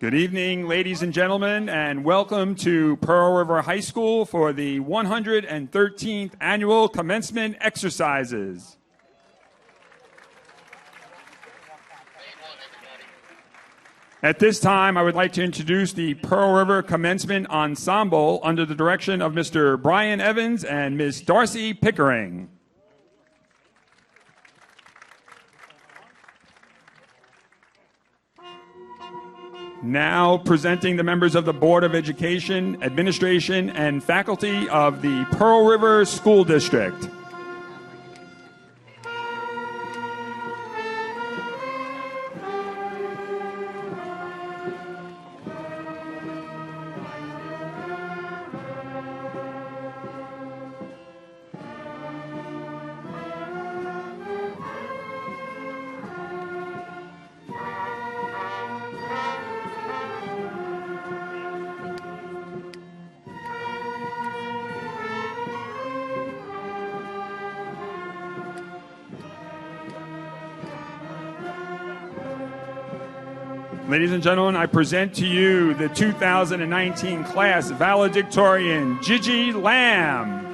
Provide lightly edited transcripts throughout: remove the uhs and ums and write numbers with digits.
Good evening, ladies and gentlemen, and welcome to Pearl River High School for the 113th Annual Commencement Exercises. At this time, I would like to introduce the Pearl River Commencement Ensemble under the direction of Mr. Brian Evans and Ms. Darcy Pickering. Now presenting the members of the Board of Education, Administration, and faculty of the Pearl River School District. Ladies and gentlemen, I present to you the 2019 class Valedictorian, Gigi Lamb.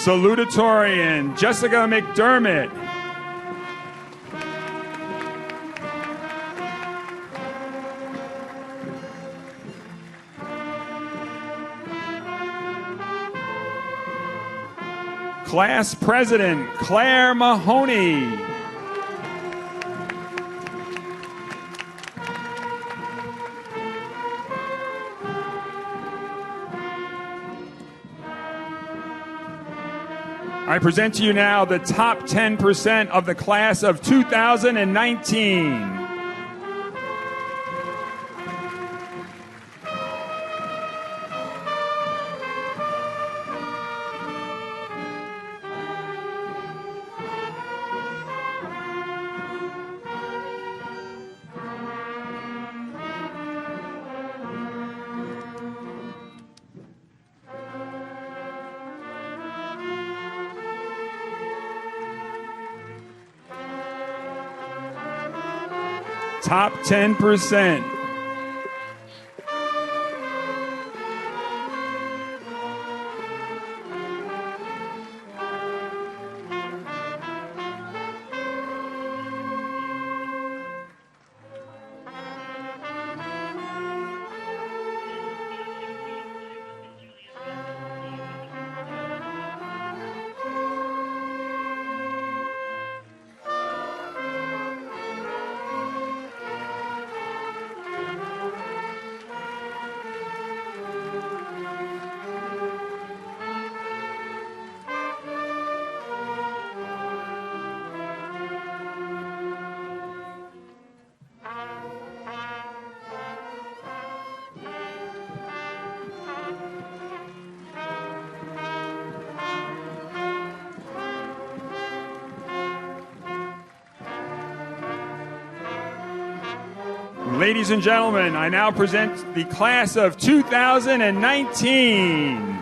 Salutatorian, Jessica McDermott. Class President, Claire Mahoney. I present to you now the top 10% of the class of 2019. Top 10%. Ladies and gentlemen, I now present the class of 2019.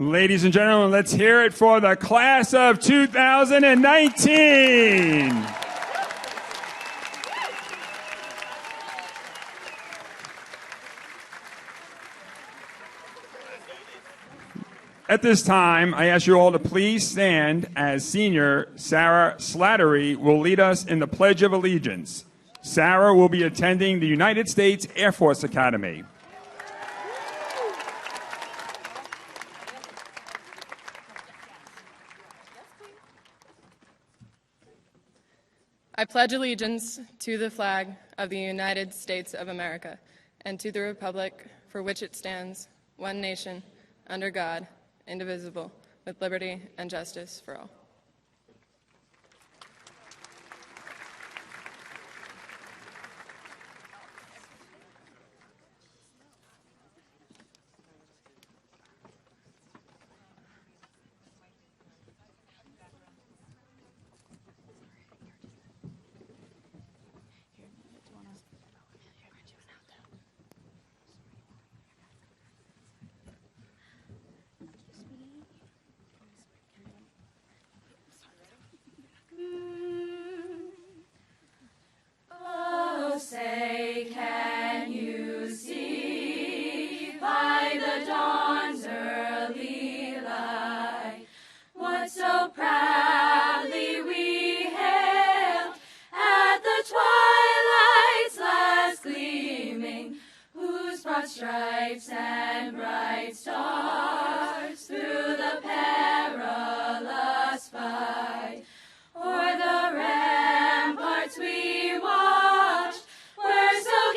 Ladies and gentlemen, let's hear it for the class of 2019. At this time, I ask you all to please stand as Senior Sarah Slattery will lead us in the Pledge of Allegiance. Sarah will be attending the United States Air Force Academy. I pledge allegiance to the flag of the United States of America and to the republic for which it stands, one nation, under God, indivisible, with liberty and justice for all. Stripes and bright stars through the perilous fight. O'er the ramparts we watched were so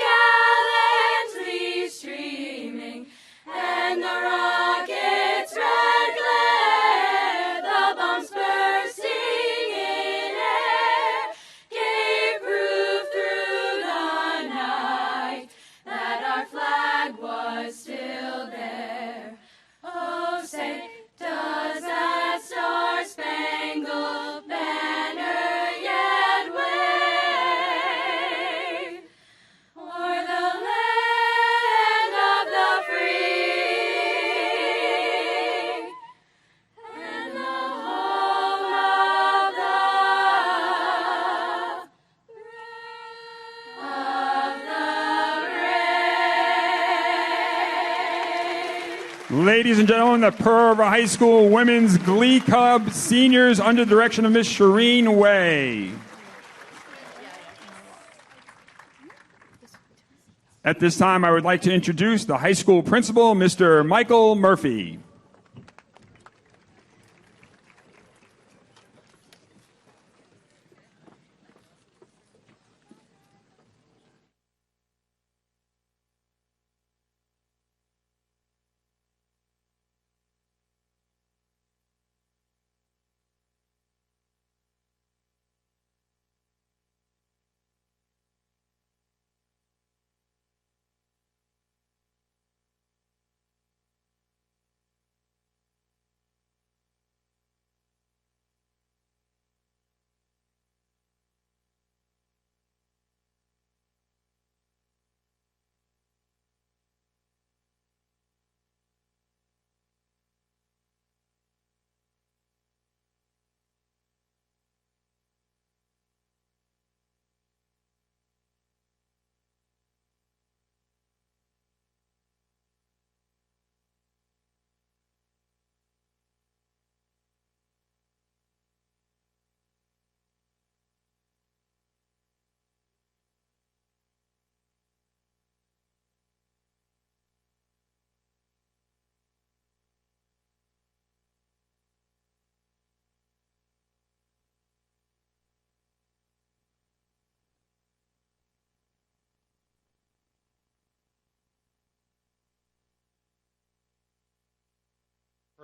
gallantly streaming, and the rockets' red glare, the bombs bursting in air, gave proof through the night that our flag was still there. Oh, say, does that star-spangled banner yet wave o'er the land of the free and the home of the brave? Ladies and gentlemen, the Pearl River High School Women's Glee Club seniors under the direction of Miss Shireen Way. At this time, I would like to introduce the high school principal, Mr. Michael Murphy.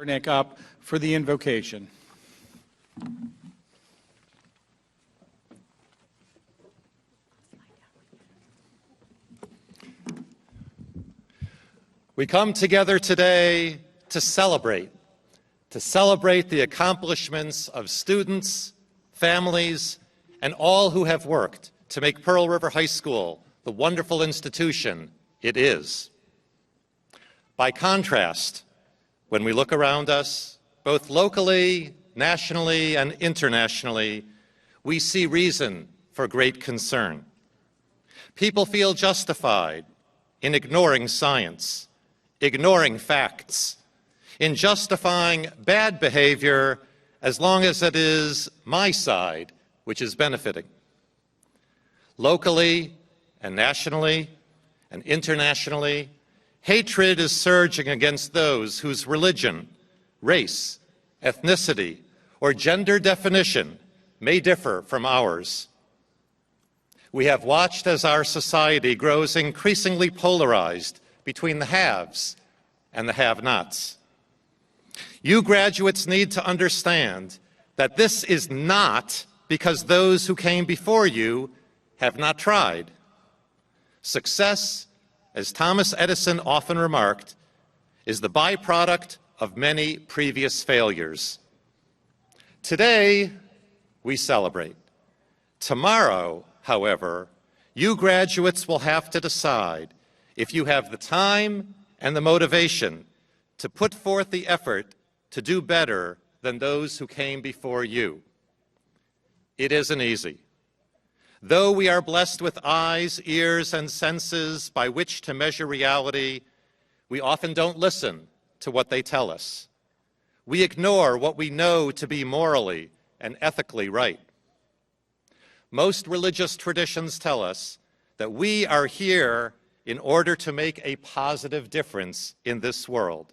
Nick up for the invocation. We come together today to celebrate the accomplishments of students, families, and all who have worked to make Pearl River High School the wonderful institution it is. By contrast, When we look around us, both locally, nationally, and internationally, we see reason for great concern. People feel justified in ignoring science, ignoring facts, in justifying bad behavior as long as it is my side which is benefiting. Locally and nationally and internationally, hatred is surging against those whose religion, race, ethnicity, or gender definition may differ from ours. We have watched as our society grows increasingly polarized between the haves and the have-nots. You graduates need to understand that this is not because those who came before you have not tried. Success, as Thomas Edison often remarked, is the byproduct of many previous failures. Today, we celebrate. Tomorrow, however, you graduates will have to decide if you have the time and the motivation to put forth the effort to do better than those who came before you. It isn't easy. Though we are blessed with eyes, ears, and senses by which to measure reality, we often don't listen to what they tell us. We ignore what we know to be morally and ethically right. Most religious traditions tell us that we are here in order to make a positive difference in this world.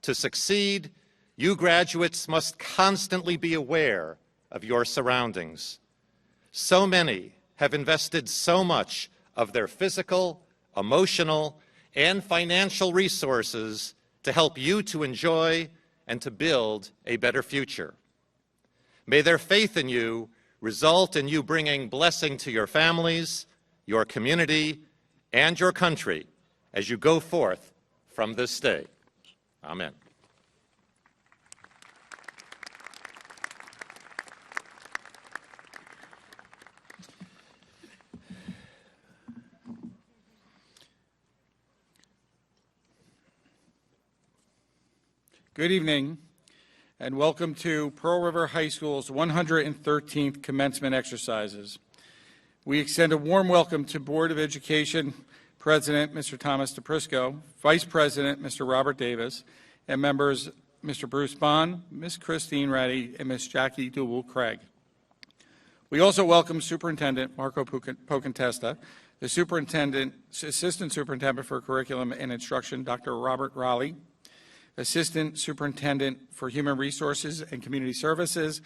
To succeed, you graduates must constantly be aware of your surroundings. So many have invested so much of their physical, emotional, and financial resources to help you to enjoy and to build a better future. May their faith in you result in you bringing blessing to your families, your community, and your country as you go forth from this day. Amen. Good evening, and welcome to Pearl River High School's 113th commencement exercises. We extend a warm welcome to Board of Education President, Mr. Thomas DePrisco, Vice President, Mr. Robert Davis, and members, Mr. Bruce Bond, Ms. Christine Reddy, and Ms. Jackie Duell-Craig. We also welcome Superintendent Marco Pocantesta, the Assistant Superintendent for Curriculum and Instruction, Dr. Robert Raleigh, Assistant Superintendent for Human Resources and Community Services,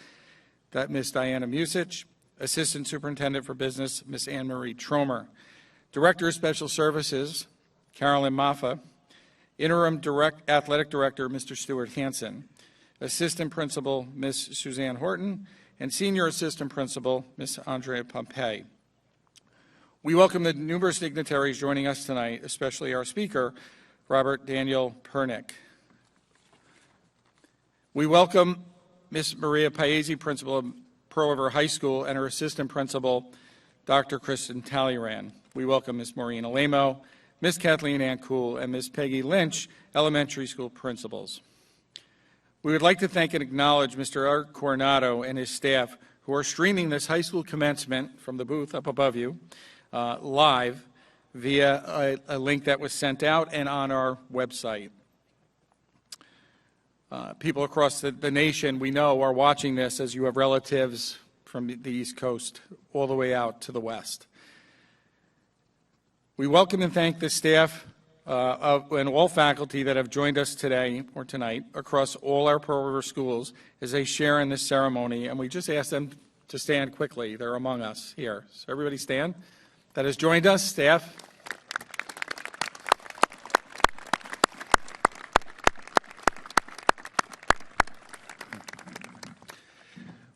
Ms. Diana Musich, Assistant Superintendent for Business, Ms. Anne Marie Tromer, Director of Special Services, Carolyn Maffa, Interim Athletic Director, Mr. Stuart Hansen, Assistant Principal, Ms. Suzanne Horton, and Senior Assistant Principal, Ms. Andrea Pompey. We welcome the numerous dignitaries joining us tonight, especially our speaker, Robert Daniel Pernick. We welcome Ms. Maria Paese, Principal of Pearl River High School, and her Assistant Principal, Dr. Kristen Talleyrand. We welcome Ms. Maureen Alamo, Ms. Kathleen Ancool, and Ms. Peggy Lynch, Elementary School Principals. We would like to thank and acknowledge Mr. Eric Coronado and his staff who are streaming this high school commencement from the booth up above you live via a link that was sent out and on our website. People across the nation we know are watching this as you have relatives from the East Coast all the way out to the West. We welcome and thank the staff and all faculty that have joined us today or tonight across all our Pearl River schools as they share in this ceremony, and we just ask them to stand quickly. They're among us here. So everybody stand that has joined us, staff.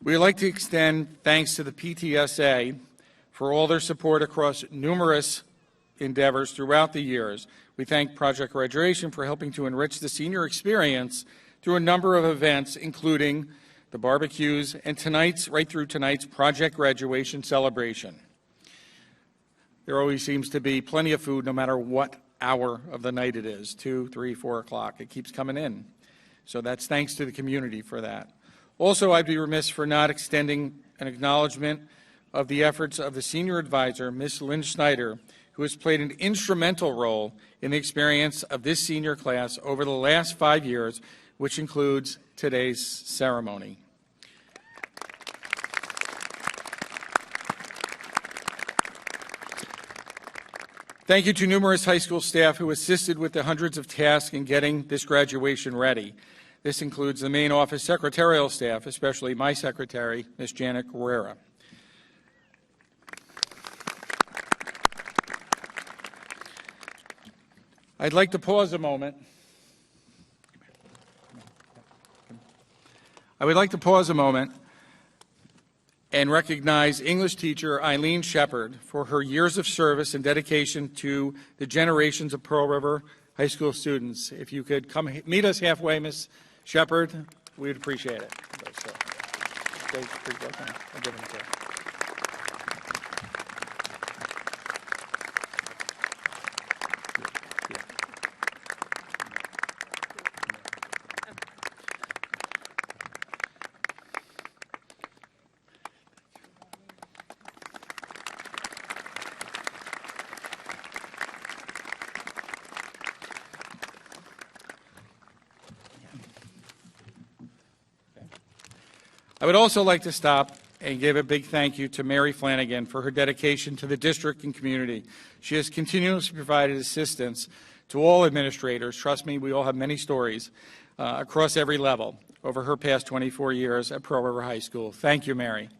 We would like to extend thanks to the PTSA for all their support across numerous endeavors throughout the years. We thank Project Graduation for helping to enrich the senior experience through a number of events, including the barbecues and right through tonight's Project Graduation celebration. There always seems to be plenty of food no matter what hour of the night it is, 2, 3, 4 o'clock. It keeps coming in. So that's thanks to the community for that. Also, I'd be remiss for not extending an acknowledgement of the efforts of the senior advisor, Ms. Lynn Schneider, who has played an instrumental role in the experience of this senior class over the last 5 years, which includes today's ceremony. Thank you to numerous high school staff who assisted with the hundreds of tasks in getting this graduation ready. This includes the main office secretarial staff, especially my secretary, Ms. Janet Guerrera. I'd like to pause a moment. I would like to pause a moment and recognize English teacher Eileen Shepard for her years of service and dedication to the generations of Pearl River High School students. If you could come meet us halfway, Ms. Shepard, we'd appreciate it. I would also like to stop and give a big thank you to Mary Flanagan for her dedication to the district and community. She has continuously provided assistance to all administrators. Trust me, we all have many stories across every level over her past 24 years at Pearl River High School. Thank you, Mary.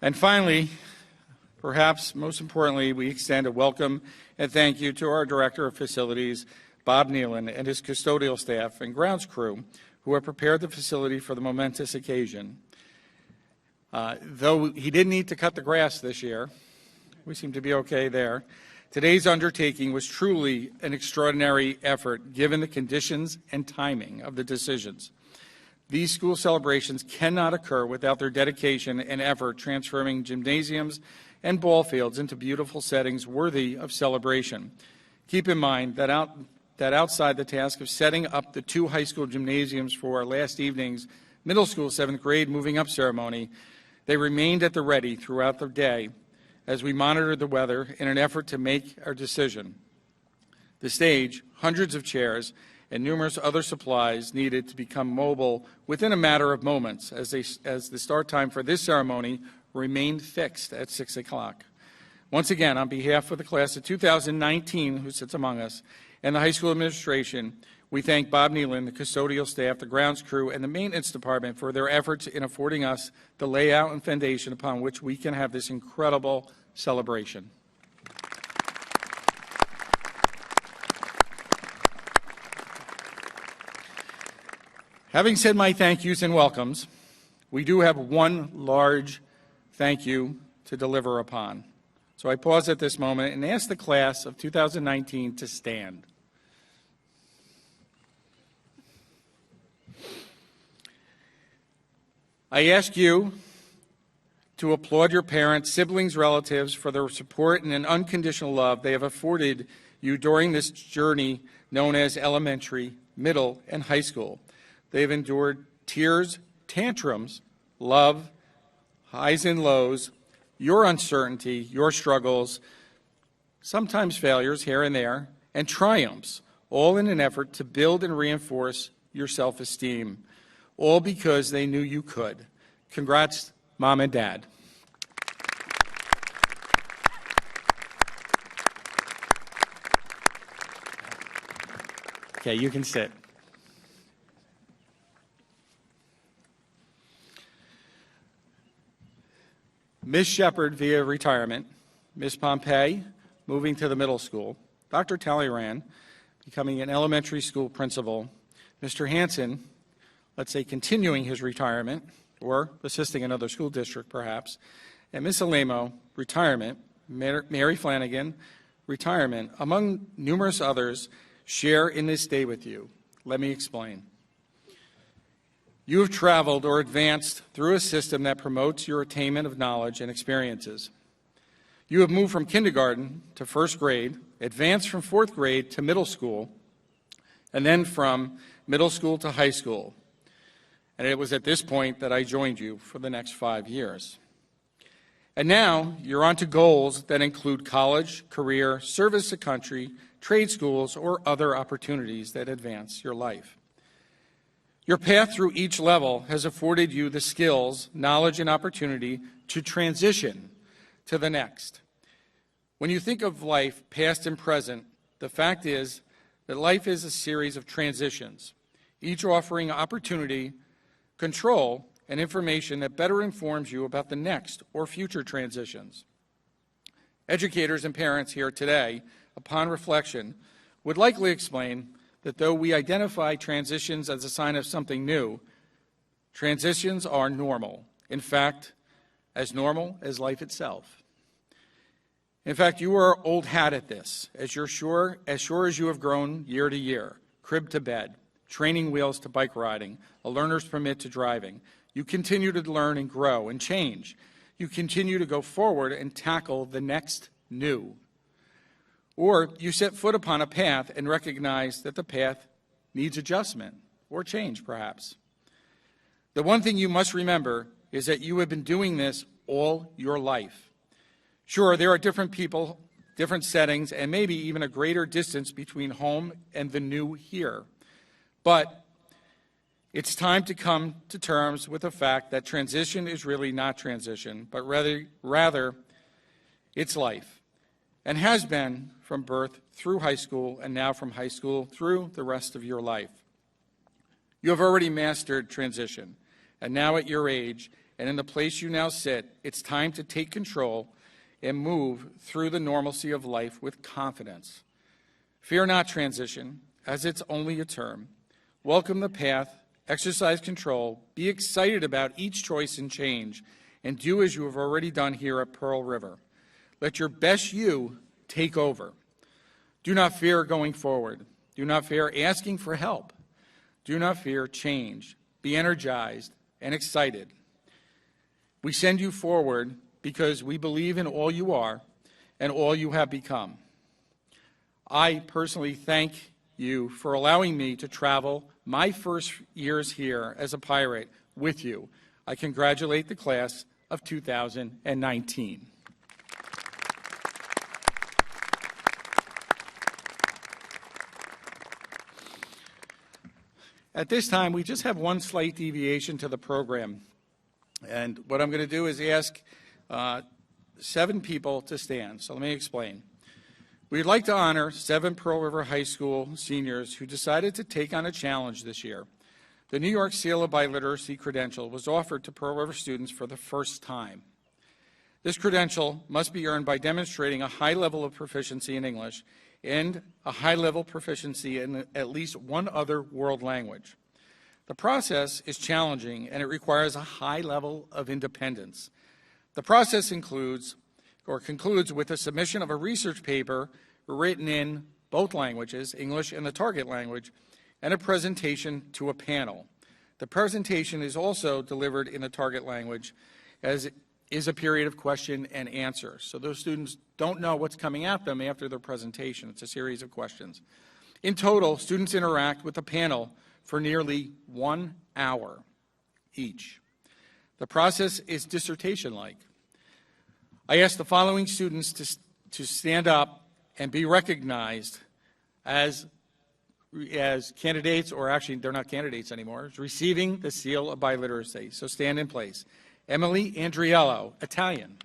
And finally, perhaps most importantly, we extend a welcome and thank you to our Director of Facilities, Bob Nealon, and his custodial staff and grounds crew who have prepared the facility for the momentous occasion. Though he did need to cut the grass this year, we seem to be okay there. Today's undertaking was truly an extraordinary effort given the conditions and timing of the decisions. These school celebrations cannot occur without their dedication and effort transforming gymnasiums and ball fields into beautiful settings worthy of celebration. Keep in mind that outside the task of setting up the 2 high school gymnasiums for last evening's middle school 7th grade moving up ceremony, they remained at the ready throughout the day as we monitored the weather in an effort to make our decision. The stage, hundreds of chairs, and numerous other supplies needed to become mobile within a matter of moments as the start time for this ceremony remained fixed at 6 o'clock. Once again, on behalf of the class of 2019 who sits among us and the high school administration, we thank Bob Nealon, the custodial staff, the grounds crew, and the maintenance department for their efforts in affording us the layout and foundation upon which we can have this incredible celebration. Having said my thank yous and welcomes, we do have one large thank you to deliver upon. So I pause at this moment and ask the class of 2019 to stand. I ask you to applaud your parents, siblings, relatives for their support and an unconditional love they have afforded you during this journey known as elementary, middle, and high school. They have endured tears, tantrums, love, highs and lows, your uncertainty, your struggles, sometimes failures here and there, and triumphs, all in an effort to build and reinforce your self-esteem, all because they knew you could. Congrats, Mom and Dad. Okay, you can sit. Ms. Shepard via retirement, Ms. Pompey moving to the middle school, Dr. Talleyrand becoming an elementary school principal, Mr. Hanson, let's say continuing his retirement or assisting another school district perhaps, and Ms. Alemo, retirement, Mary Flanagan, retirement, among numerous others, share in this day with you. Let me explain. You have traveled or advanced through a system that promotes your attainment of knowledge and experiences. You have moved from kindergarten to first grade, advanced from fourth grade to middle school, and then from middle school to high school. And it was at this point that I joined you for the next 5 years. And now you're on to goals that include college, career, service to country, trade schools, or other opportunities that advance your life. Your path through each level has afforded you the skills, knowledge, and opportunity to transition to the next. When you think of life, past and present, the fact is that life is a series of transitions, each offering opportunity, control, and information that better informs you about the next or future transitions. Educators and parents here today, upon reflection, would likely explain that though we identify transitions as a sign of something new, transitions are normal. In fact, as normal as life itself. In fact, you are old hat at this, as sure as you have grown year to year, crib to bed, training wheels to bike riding, a learner's permit to driving. You continue to learn and grow and change. You continue to go forward and tackle the next new. Or you set foot upon a path and recognize that the path needs adjustment or change, perhaps. The one thing you must remember is that you have been doing this all your life. Sure, there are different people, different settings, and maybe even a greater distance between home and the new here. But it's time to come to terms with the fact that transition is really not transition, but rather it's life, and has been from birth through high school, and now from high school through the rest of your life. You have already mastered transition, and now at your age, and in the place you now sit, it's time to take control and move through the normalcy of life with confidence. Fear not transition, as it's only a term. Welcome the path, exercise control, be excited about each choice and change, and do as you have already done here at Pearl River. Let your best you take over. Do not fear going forward. Do not fear asking for help. Do not fear change. Be energized and excited. We send you forward because we believe in all you are and all you have become. I personally thank you for allowing me to travel my first years here as a pirate with you. I congratulate the class of 2019. At this time, we just have one slight deviation to the program. And what I'm going to do is ask 7 people to stand. So let me explain. We'd like to honor 7 Pearl River High School seniors who decided to take on a challenge this year. The New York Seal of Biliteracy credential was offered to Pearl River students for the first time. This credential must be earned by demonstrating a high level of proficiency in English and a high level proficiency in at least one other world language. The process is challenging and it requires a high level of independence. The process concludes with the submission of a research paper written in both languages, English and the target language, and a presentation to a panel. The presentation is also delivered in the target language, as is a period of question and answer. So those students don't know what's coming at them after their presentation. It's a series of questions. In total, students interact with the panel for nearly 1 hour each. The process is dissertation-like. I ask the following students to stand up and be recognized as candidates, or actually they're not candidates anymore, receiving the Seal of Biliteracy. So stand in place. Emily Andriello, Italian.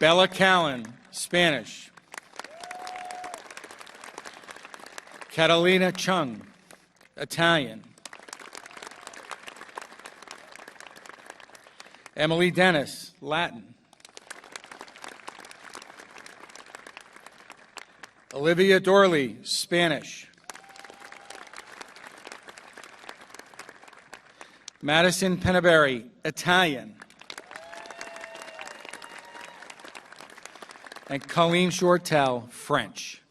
Bella Callan, Spanish. Catalina Chung, Italian. Emily Dennis, Latin. Olivia Dorley, Spanish. Madison Penaberry, Italian. and Colleen Shortell, French.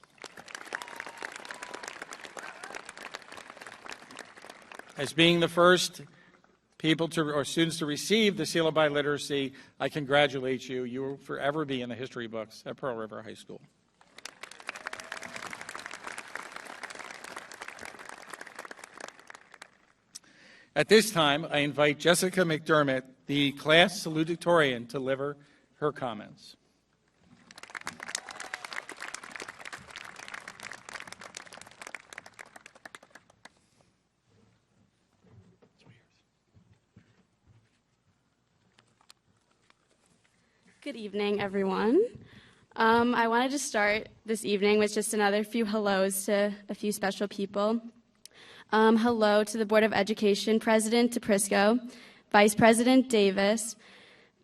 As being the first students to receive the seal of biliteracy, I congratulate you. You will forever be in the history books at Pearl River High School. At this time, I invite Jessica McDermott, the class salutatorian, to deliver her comments. Good evening, everyone. I wanted to start this evening with just another few hellos to a few special people. Hello to the Board of Education President DePrisco, Vice President Davis,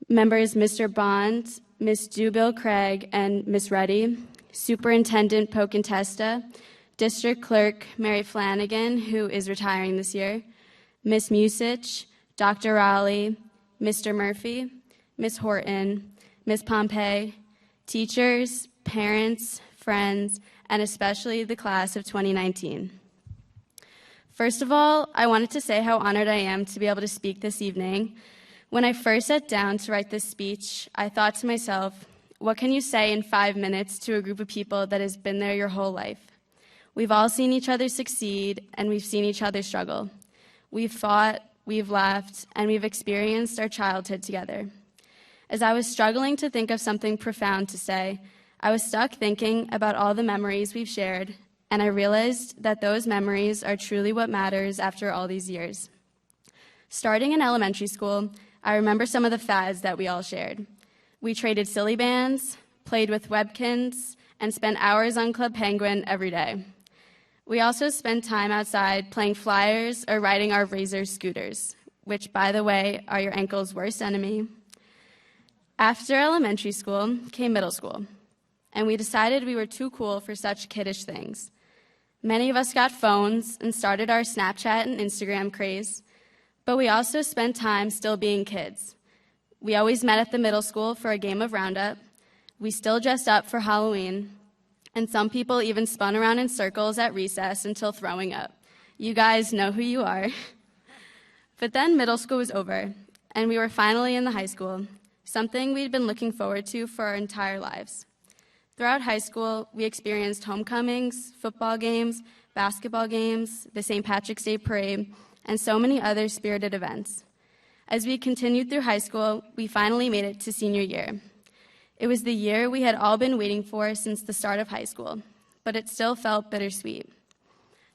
members Mr. Bond, Ms. Dubill Craig, and Ms. Reddy, Superintendent Pocantesta, District Clerk Mary Flanagan, who is retiring this year, Ms. Musich, Dr. Raleigh, Mr. Murphy, Ms. Horton, Ms. Pompey, teachers, parents, friends, and especially the class of 2019. First of all, I wanted to say how honored I am to be able to speak this evening. When I first sat down to write this speech, I thought to myself, what can you say in 5 minutes to a group of people that has been there your whole life? We've all seen each other succeed, and we've seen each other struggle. We've fought, we've laughed, and we've experienced our childhood together. As I was struggling to think of something profound to say, I was stuck thinking about all the memories we've shared, and I realized that those memories are truly what matters after all these years. Starting in elementary school, I remember some of the fads that we all shared. We traded silly bands, played with Webkins, and spent hours on Club Penguin every day. We also spent time outside playing flyers or riding our Razor scooters, which, by the way, are your ankle's worst enemy. After elementary school came middle school, and we decided we were too cool for such kiddish things. Many of us got phones and started our Snapchat and Instagram craze, but we also spent time still being kids. We always met at the middle school for a game of Roundup. We still dressed up for Halloween, and some people even spun around in circles at recess until throwing up. You guys know who you are. But then middle school was over, and we were finally in the high school, something we'd been looking forward to for our entire lives. Throughout high school, we experienced homecomings, football games, basketball games, the St. Patrick's Day Parade, and so many other spirited events. As we continued through high school, we finally made it to senior year. It was the year we had all been waiting for since the start of high school, but it still felt bittersweet.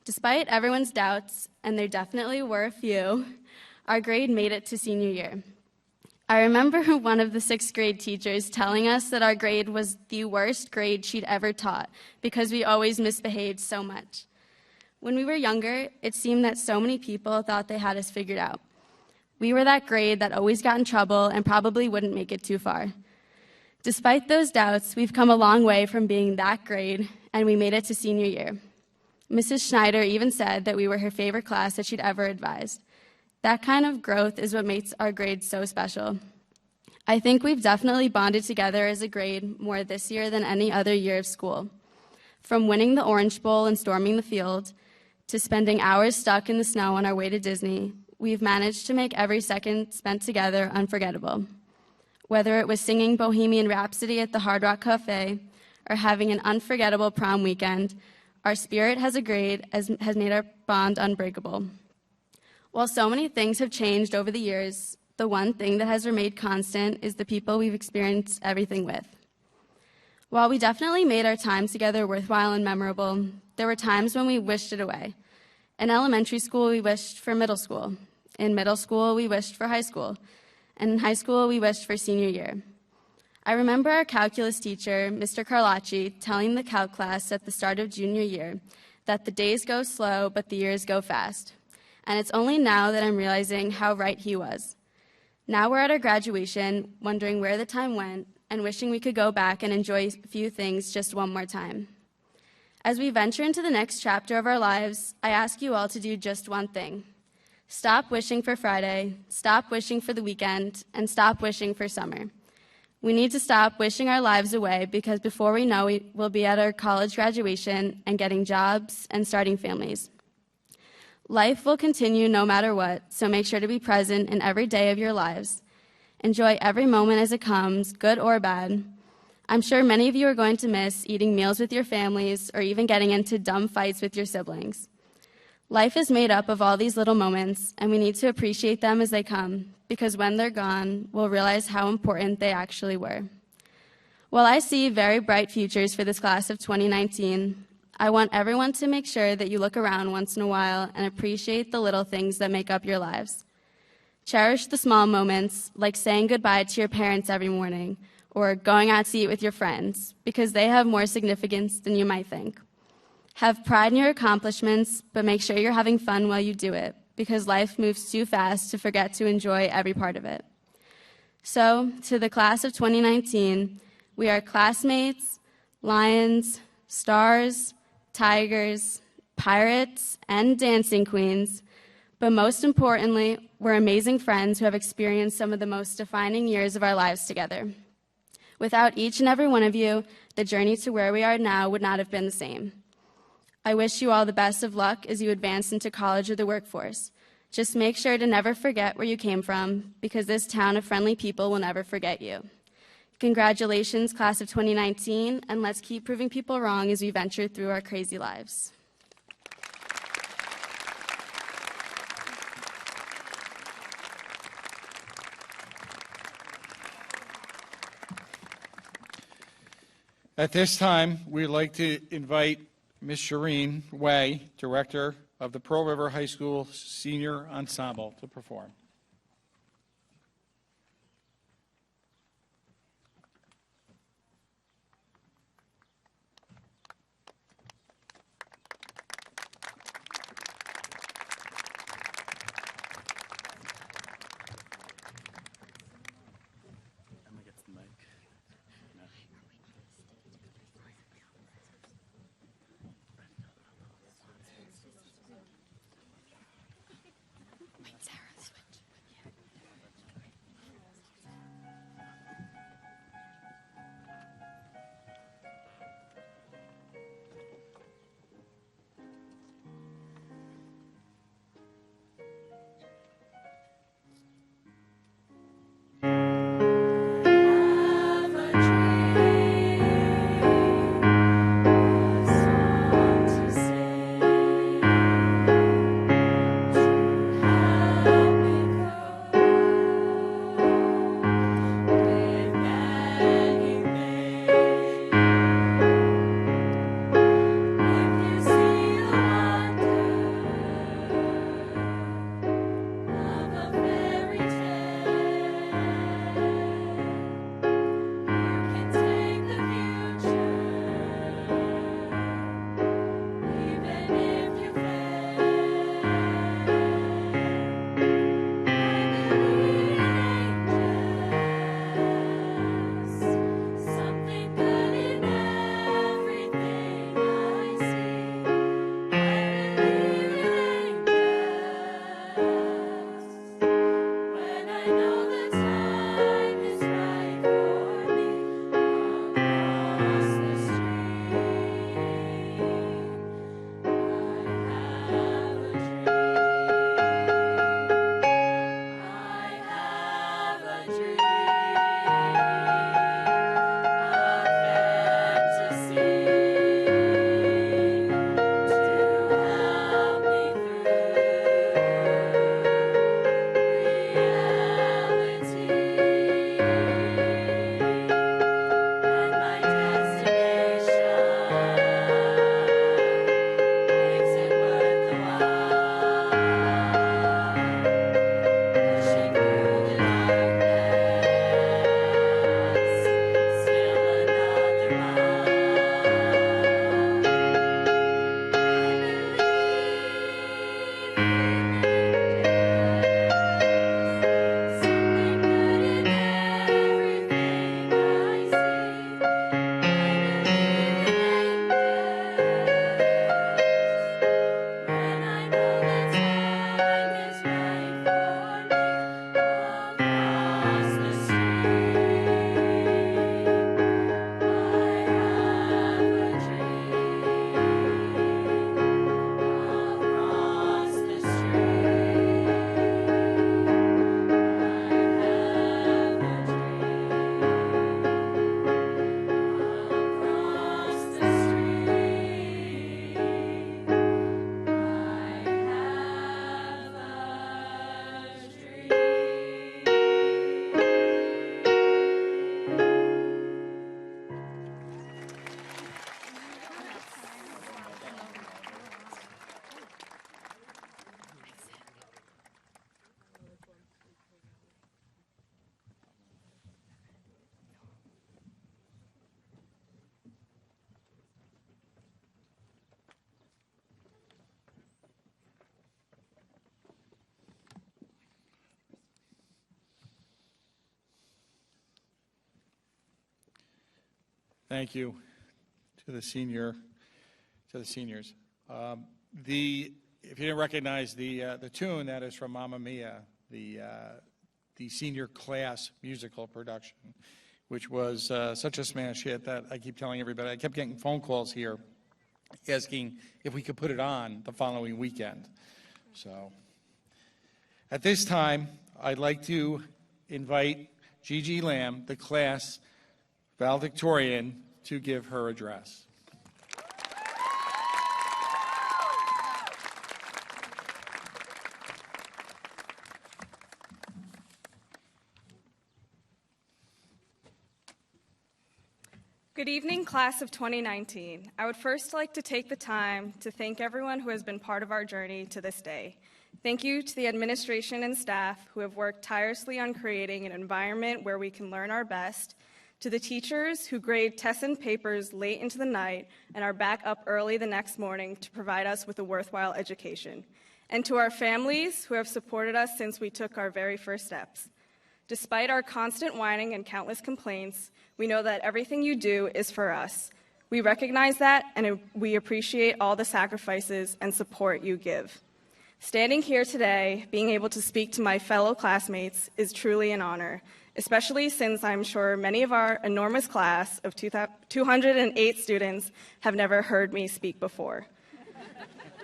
Despite everyone's doubts, and there definitely were a few, our grade made it to senior year. I remember one of the 6th grade teachers telling us that our grade was the worst grade she'd ever taught because we always misbehaved so much. When we were younger, it seemed that so many people thought they had us figured out. We were that grade that always got in trouble and probably wouldn't make it too far. Despite those doubts, we've come a long way from being that grade, and we made it to senior year. Mrs. Schneider even said that we were her favorite class that she'd ever advised. That kind of growth is what makes our grade so special. I think we've definitely bonded together as a grade more this year than any other year of school. From winning the Orange Bowl and storming the field, to spending hours stuck in the snow on our way to Disney, we've managed to make every second spent together unforgettable. Whether it was singing Bohemian Rhapsody at the Hard Rock Cafe or having an unforgettable prom weekend, our spirit as a grade has made our bond unbreakable. While so many things have changed over the years, the one thing that has remained constant is the people we've experienced everything with. While we definitely made our time together worthwhile and memorable, there were times when we wished it away. In elementary school, we wished for middle school. In middle school, we wished for high school. And in high school, we wished for senior year. I remember our calculus teacher, Mr. Carlacci, telling the calc class at the start of junior year that the days go slow, but the years go fast. And it's only now that I'm realizing how right he was. Now we're at our graduation, wondering where the time went, and wishing we could go back and enjoy a few things just one more time. As we venture into the next chapter of our lives, I ask you all to do just one thing. Stop wishing for Friday, stop wishing for the weekend, and stop wishing for summer. We need to stop wishing our lives away because before we know it, we'll be at our college graduation and getting jobs and starting families. Life will continue no matter what, so make sure to be present in every day of your lives. Enjoy every moment as it comes, good or bad. I'm sure many of you are going to miss eating meals with your families or even getting into dumb fights with your siblings. Life is made up of all these little moments, and we need to appreciate them as they come, because when they're gone, we'll realize how important they actually were. While I see very bright futures for this class of 2019, I want everyone to make sure that you look around once in a while and appreciate the little things that make up your lives. Cherish the small moments, like saying goodbye to your parents every morning or going out to eat with your friends, because they have more significance than you might think. Have pride in your accomplishments, but make sure you're having fun while you do it, because life moves too fast to forget to enjoy every part of it. So, to the class of 2019, we are classmates, lions, stars, tigers, pirates, and dancing queens, but most importantly, we're amazing friends who have experienced some of the most defining years of our lives together. Without each and every one of you, the journey to where we are now would not have been the same. I wish you all the best of luck as you advance into college or the workforce. Just make sure to never forget where you came from, because this town of friendly people will never forget you. Congratulations, class of 2019, and let's keep proving people wrong as we venture through our crazy lives. At this time, we'd like to invite Ms. Shireen Way, Director of the Pearl River High School Senior Ensemble, to perform. Thank you to the seniors. If you didn't recognize the tune, that is from Mamma Mia, the senior class musical production, which was such a smash hit that I keep telling everybody. I kept getting phone calls here asking if we could put it on the following weekend. So at this time, I'd like to invite Gigi Lamb, the class valedictorian, to give her address. Good evening, class of 2019. I would first like to take the time to thank everyone who has been part of our journey to this day. Thank you to the administration and staff who have worked tirelessly on creating an environment where we can learn our best, to the teachers who grade tests and papers late into the night and are back up early the next morning to provide us with a worthwhile education, and to our families who have supported us since we took our very first steps. Despite our constant whining and countless complaints, we know that everything you do is for us. We recognize that, and we appreciate all the sacrifices and support you give. Standing here today, being able to speak to my fellow classmates is truly an honor, especially since I'm sure many of our enormous class of 208 students have never heard me speak before.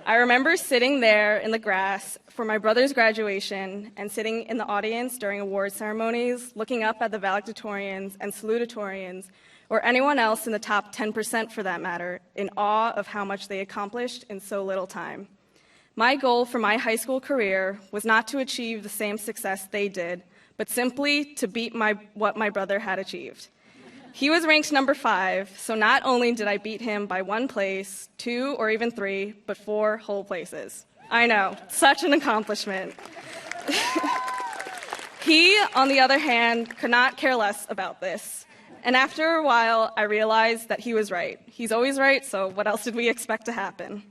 I remember sitting there in the grass for my brother's graduation and sitting in the audience during award ceremonies, looking up at the valedictorians and salutatorians, or anyone else in the top 10% for that matter, in awe of how much they accomplished in so little time. My goal for my high school career was not to achieve the same success they did, but simply to beat what my brother had achieved. He was ranked number 5, so not only did I beat him by 1 place, 2, or even 3, but 4 whole places. I know, such an accomplishment. He, on the other hand, could not care less about this. And after a while, I realized that he was right. He's always right, so what else did we expect to happen?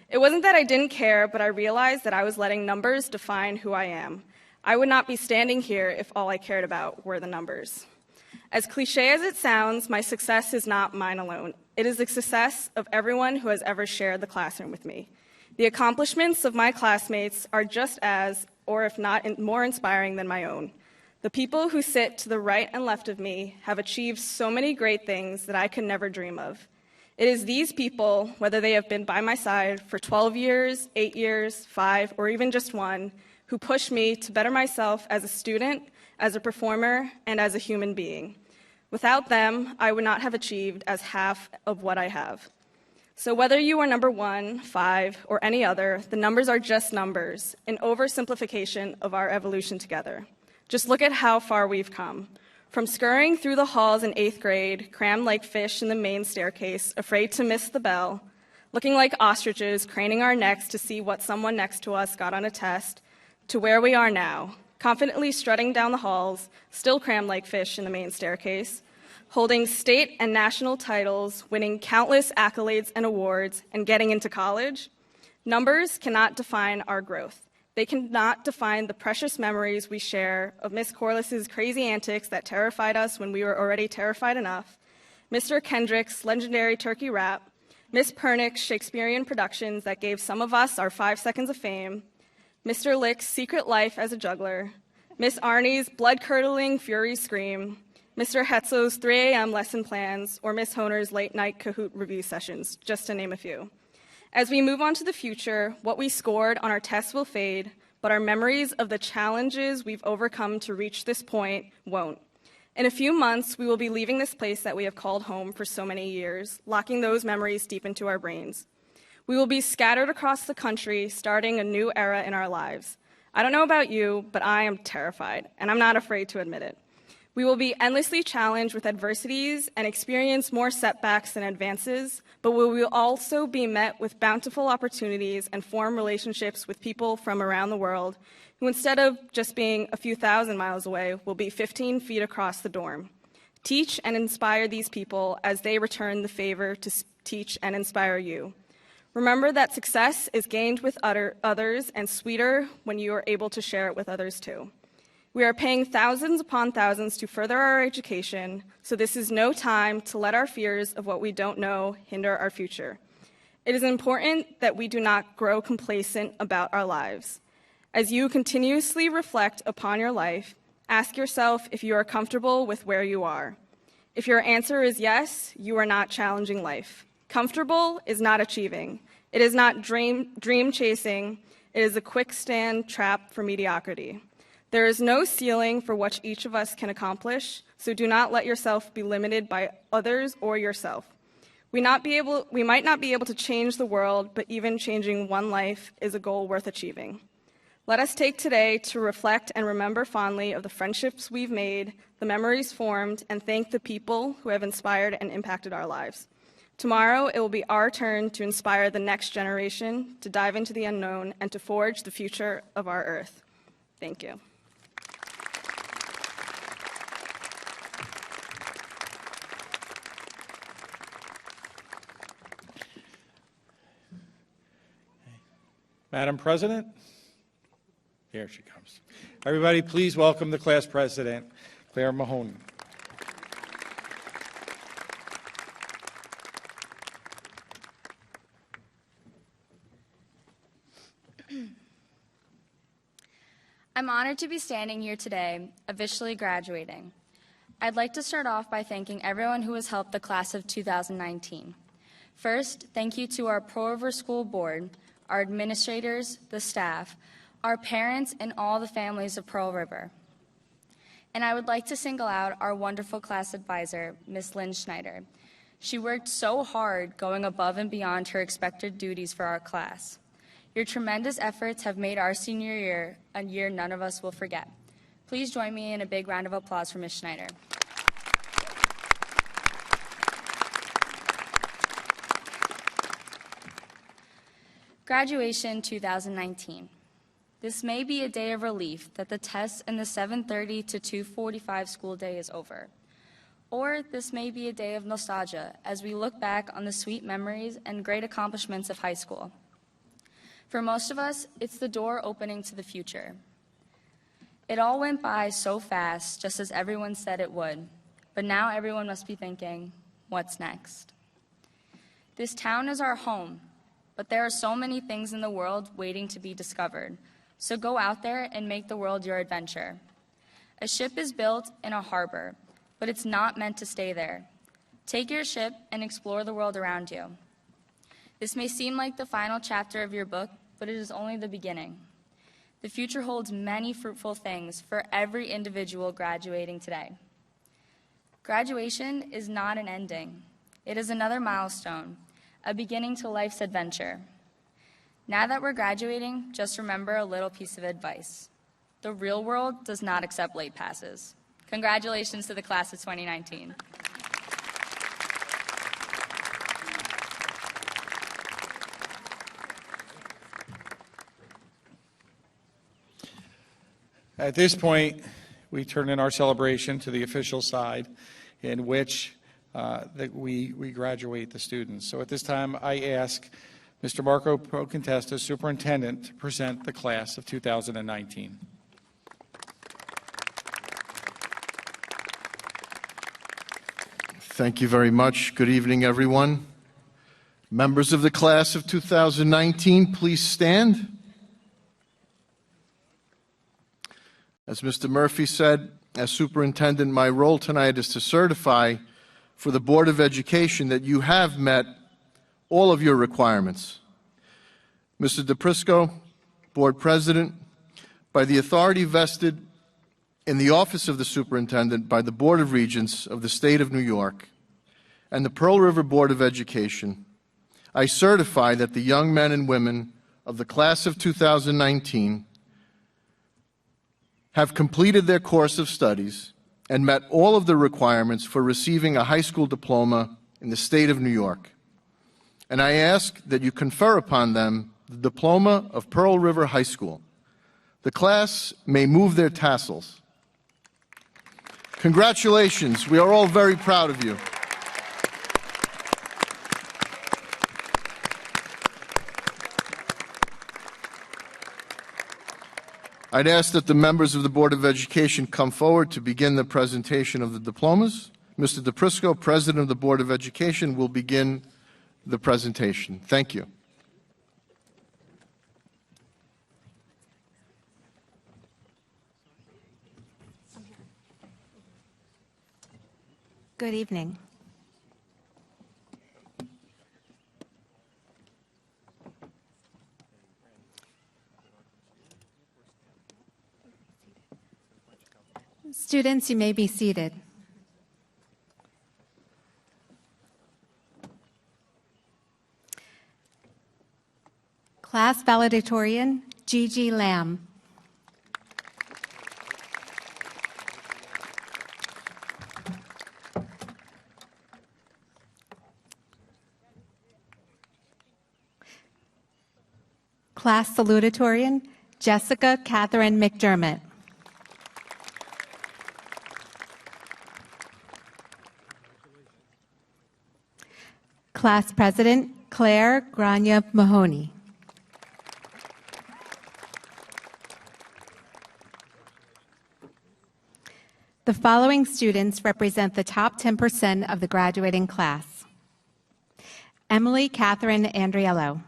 It wasn't that I didn't care, but I realized that I was letting numbers define who I am. I would not be standing here if all I cared about were the numbers. As cliche as it sounds, my success is not mine alone. It is the success of everyone who has ever shared the classroom with me. The accomplishments of my classmates are just as, or if not more inspiring than my own. The people who sit to the right and left of me have achieved so many great things that I could never dream of. It is these people, whether they have been by my side for 12 years, 8 years, 5, or even just 1, who push me to better myself as a student, as a performer, and as a human being. Without them, I would not have achieved as half of what I have. So whether you are number 1, 5, or any other, the numbers are just numbers, an oversimplification of our evolution together. Just look at how far we've come. From scurrying through the halls in 8th grade, crammed like fish in the main staircase, afraid to miss the bell, looking like ostriches, craning our necks to see what someone next to us got on a test, to where we are now, confidently strutting down the halls, still crammed like fish in the main staircase, holding state and national titles, winning countless accolades and awards, and getting into college. Numbers cannot define our growth. They cannot define the precious memories we share of Miss Corliss's crazy antics that terrified us when we were already terrified enough, Mr. Kendrick's legendary turkey rap, Miss Pernick's Shakespearean productions that gave some of us our 5 seconds of fame, Mr. Lick's secret life as a juggler, Miss Arnie's blood-curdling fury scream, Mr. Hetzo's 3 a.m. lesson plans, or Miss Honer's late-night Kahoot review sessions, just to name a few. As we move on to the future, what we scored on our tests will fade, but our memories of the challenges we've overcome to reach this point won't. In a few months, we will be leaving this place that we have called home for so many years, locking those memories deep into our brains. We will be scattered across the country, starting a new era in our lives. I don't know about you, but I am terrified, and I'm not afraid to admit it. We will be endlessly challenged with adversities and experience more setbacks than advances, but we will also be met with bountiful opportunities and form relationships with people from around the world who, instead of just being a few thousand miles away, will be 15 feet across the dorm. Teach and inspire these people as they return the favor to teach and inspire you. Remember that success is gained with others and sweeter when you are able to share it with others too. We are paying thousands upon thousands to further our education, so this is no time to let our fears of what we don't know hinder our future. It is important that we do not grow complacent about our lives. As you continuously reflect upon your life, ask yourself if you are comfortable with where you are. If your answer is yes, you are not challenging life. Comfortable is not achieving. It is not dream chasing. It is a quicksand trap for mediocrity. There is no ceiling for what each of us can accomplish, so do not let yourself be limited by others or yourself. We might not be able to change the world, but even changing one life is a goal worth achieving. Let us take today to reflect and remember fondly of the friendships we've made, the memories formed, and thank the people who have inspired and impacted our lives. Tomorrow, it will be our turn to inspire the next generation to dive into the unknown and to forge the future of our Earth. Thank you. Madam President, here she comes. Everybody, please welcome the class president, Claire Mahoney. I'm honored to be standing here today, officially graduating. I'd like to start off by thanking everyone who has helped the class of 2019. First, thank you to our Pearl River School Board, our administrators, the staff, our parents, and all the families of Pearl River. And I would like to single out our wonderful class advisor, Ms. Lynn Schneider. She worked so hard, going above and beyond her expected duties for our class. Your tremendous efforts have made our senior year a year none of us will forget. Please join me in a big round of applause for Ms. Schneider. Graduation 2019. This may be a day of relief that the tests and the 7:30 to 2:45 school day is over. Or this may be a day of nostalgia as we look back on the sweet memories and great accomplishments of high school. For most of us, it's the door opening to the future. It all went by so fast, just as everyone said it would. But now everyone must be thinking, what's next? This town is our home. But there are so many things in the world waiting to be discovered. So go out there and make the world your adventure. A ship is built in a harbor, but it's not meant to stay there. Take your ship and explore the world around you. This may seem like the final chapter of your book, but it is only the beginning. The future holds many fruitful things for every individual graduating today. Graduation is not an ending. It is another milestone, a beginning to life's adventure. Now that we're graduating, just remember a little piece of advice. The real world does not accept late passes. Congratulations to the class of 2019. At this point, we turn in our celebration to the official side in which that we graduate the students. So at this time, I ask Mr. Marco Procontesta, Superintendent, to present the class of 2019. Thank you very much. Good evening, everyone. Members of the class of 2019, please stand. As Mr. Murphy said, as superintendent, my role tonight is to certify for the Board of Education that you have met all of your requirements. Mr. DePrisco, Board President, by the authority vested in the Office of the Superintendent by the Board of Regents of the State of New York and the Pearl River Board of Education, I certify that the young men and women of the class of 2019 have completed their course of studies and met all of the requirements for receiving a high school diploma in the state of New York. And I ask that you confer upon them the diploma of Pearl River High School. The class may move their tassels. Congratulations. We are all very proud of you. I'd ask that the members of the Board of Education come forward to begin the presentation of the diplomas. Mr. DePrisco, President of the Board of Education, will begin the presentation. Thank you. Good evening. Students, you may be seated. Class Valedictorian, Gigi Lamb. Class Salutatorian, Jessica Catherine McDermott. Class President, Claire Grania Mahoney. The following students represent the top 10% of the graduating class. Emily Catherine Andriello.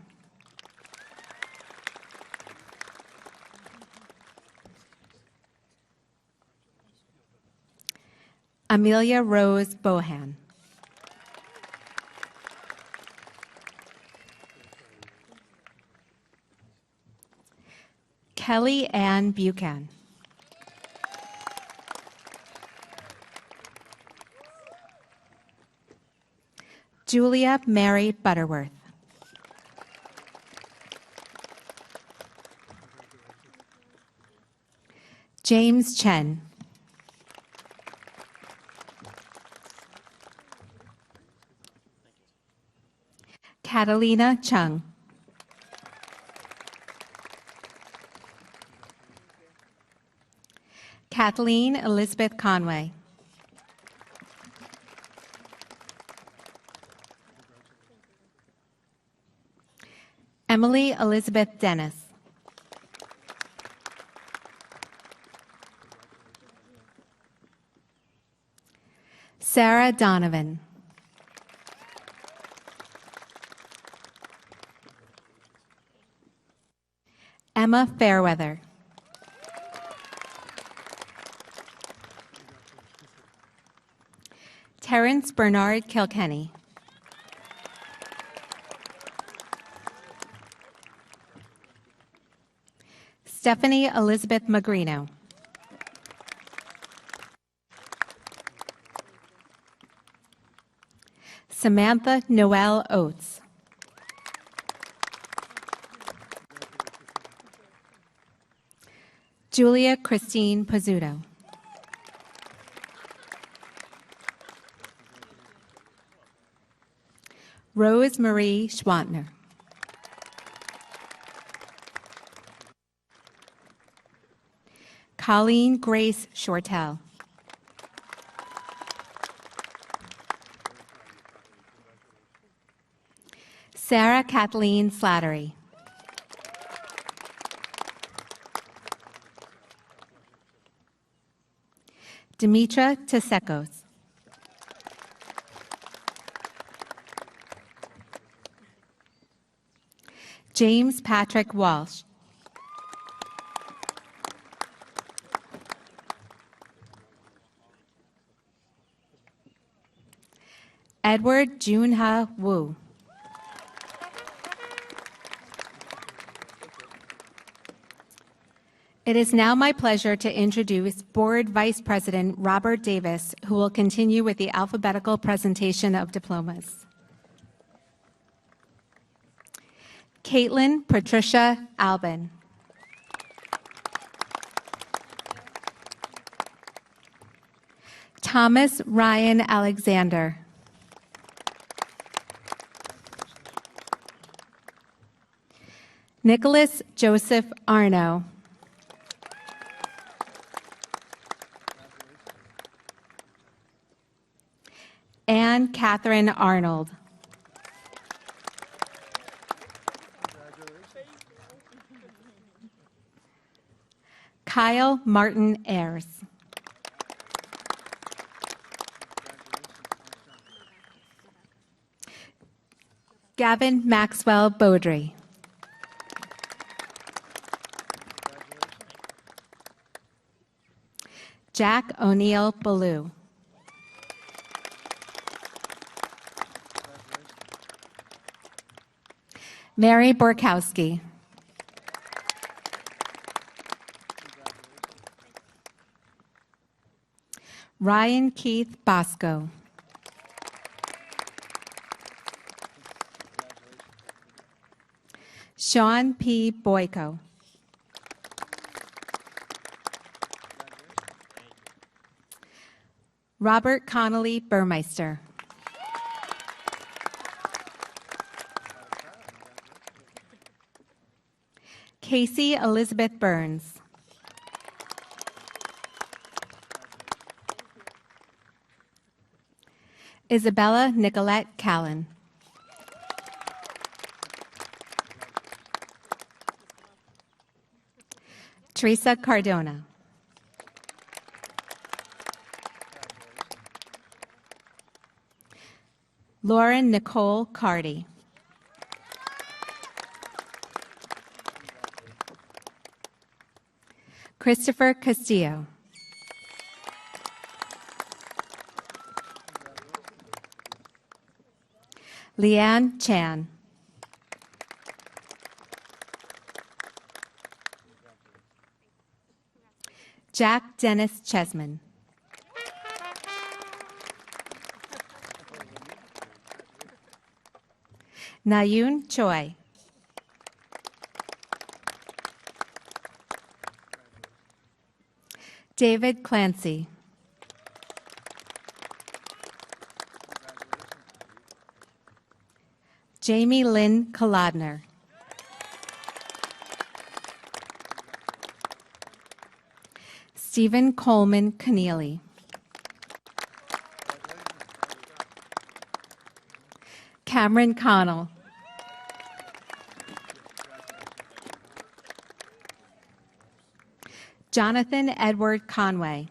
Amelia Rose Bohan. Kelly Ann Buchan. Julia Mary Butterworth. James Chen. Catalina Chung. Kathleen Elizabeth Conway. Emily Elizabeth Dennis. Sarah Donovan. Emma Fairweather. Terrence Bernard Kilkenny. Stephanie Elizabeth Magrino. Samantha Noel Oates. Julia Christine Pizzuto. Rose Marie Schwantner. Colleen Grace Shortell. Sarah Kathleen Slattery. Demetra Tesekos. James Patrick Walsh. Edward Junha Wu. It is now my pleasure to introduce Board Vice President Robert Davis, who will continue with the alphabetical presentation of diplomas. Caitlin Patricia Albin. Thomas Ryan Alexander. Nicholas Joseph Arno. Anne Catherine Arnold. Kyle Martin Ayers. Gavin Maxwell Beaudry. Jack O'Neill Ballou. Mary Borkowski. Ryan Keith Bosco. Sean P. Boyko. Robert Connolly Burmeister. Casey Elizabeth Burns. Isabella Nicolette Callan. Teresa Cardona. Lauren Nicole Cardy. Christopher Castillo. Leanne Chan. Jack Dennis Chesman. Nayun Choi. David Clancy. Jamie Lynn Kolodner. Stephen Coleman Keneally. Cameron Connell. Jonathan Edward Conway.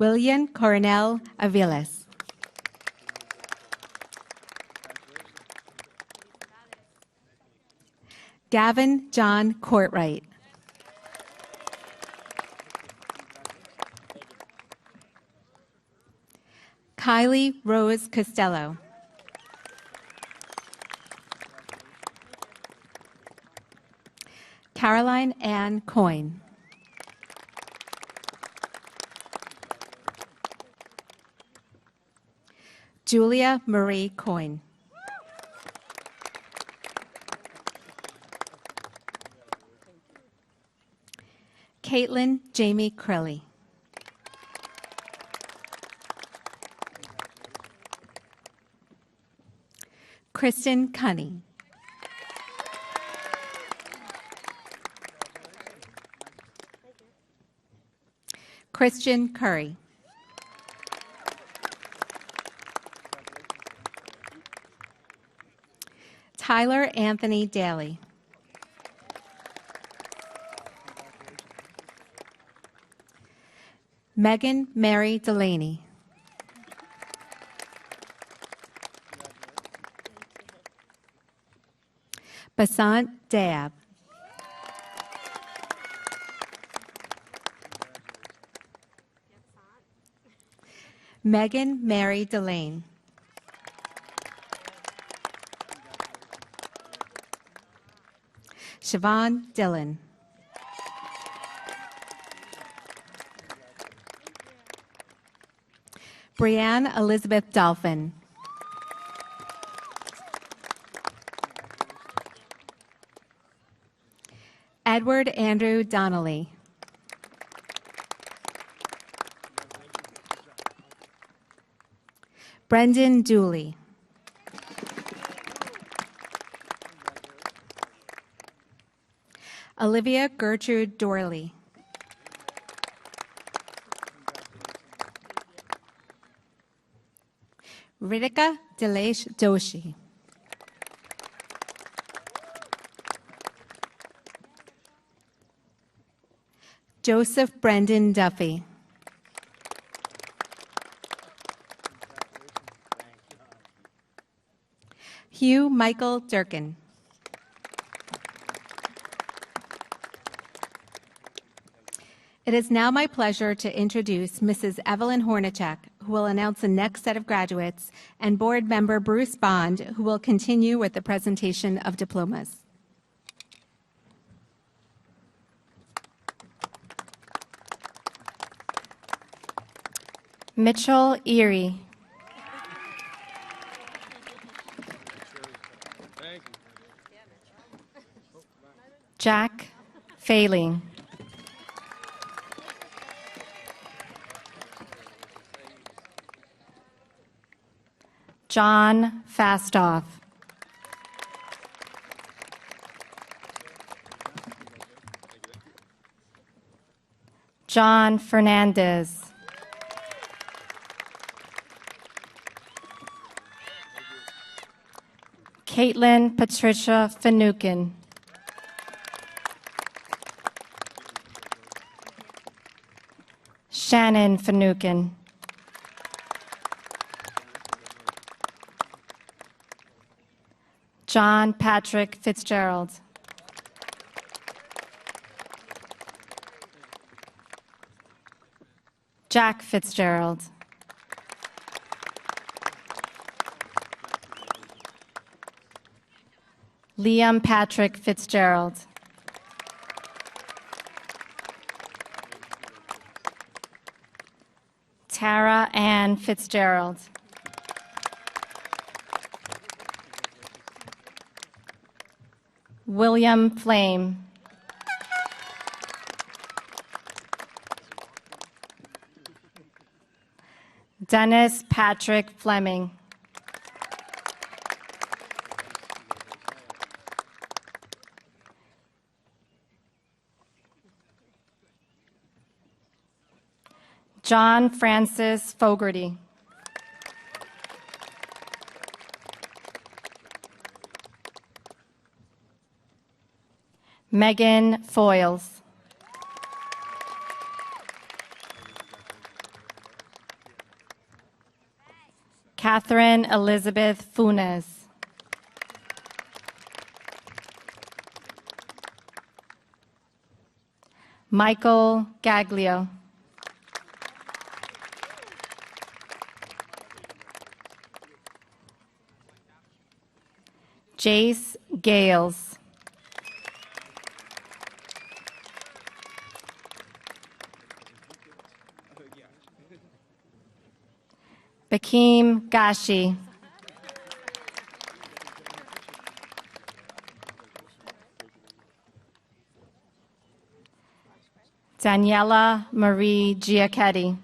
William Cornell Aviles. Gavin John Courtwright. Kylie Rose Costello. Caroline Ann Coyne. Julia Marie Coyne. Caitlin Jamie Crilly. Kristen Cunny. Christian Curry. Tyler Anthony Daly. Megan Mary Delaney. Basant Dab. Megan Mary Delane. Siobhan Dillon. Brianne Elizabeth Dolphin. Edward Andrew Donnelly. Brendan Dooley. Olivia Gertrude Dorley. Ritika Dilesh Doshi. Joseph Brendan Duffy. Hugh Michael Durkin. It is now my pleasure to introduce Mrs. Evelyn Hornacek, who will announce the next set of graduates, and board member Bruce Bond, who will continue with the presentation of diplomas. Mitchell Erie. Jack Failing. John Fastoff. John Fernandez. Caitlin Patricia Finucane. Shannon Finucane. John Patrick Fitzgerald. Jack Fitzgerald. Liam Patrick Fitzgerald. Tara Ann Fitzgerald. William Flame. Dennis Patrick Fleming. John Francis Fogarty. Megan Foyles. Catherine Elizabeth Funes. Michael Gaglio. Jace Gales. Bakeem Gashi. Daniela Marie Giacchetti.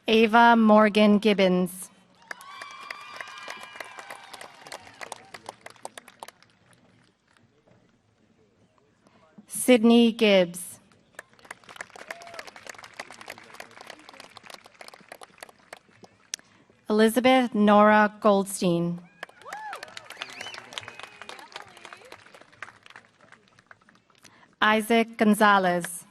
Ava Morgan Gibbons. Sydney Gibbs. Elizabeth Nora Goldstein. Isaac Gonzalez.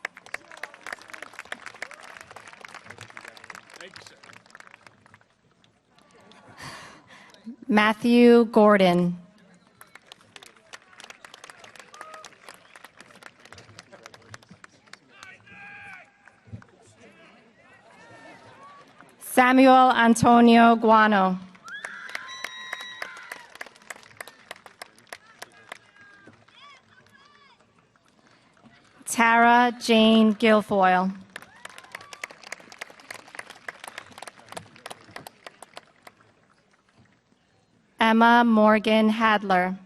Matthew Gordon. Samuel Antonio Guano. Tara Jane Guilfoyle. Emma Morgan Hadler.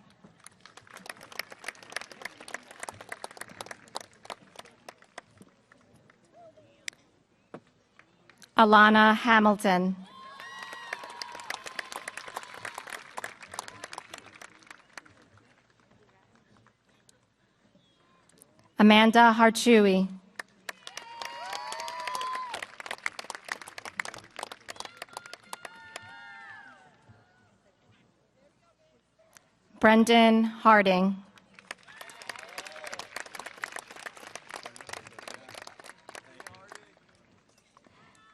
Alana Hamilton. Amanda Harchui. Brendan Harding.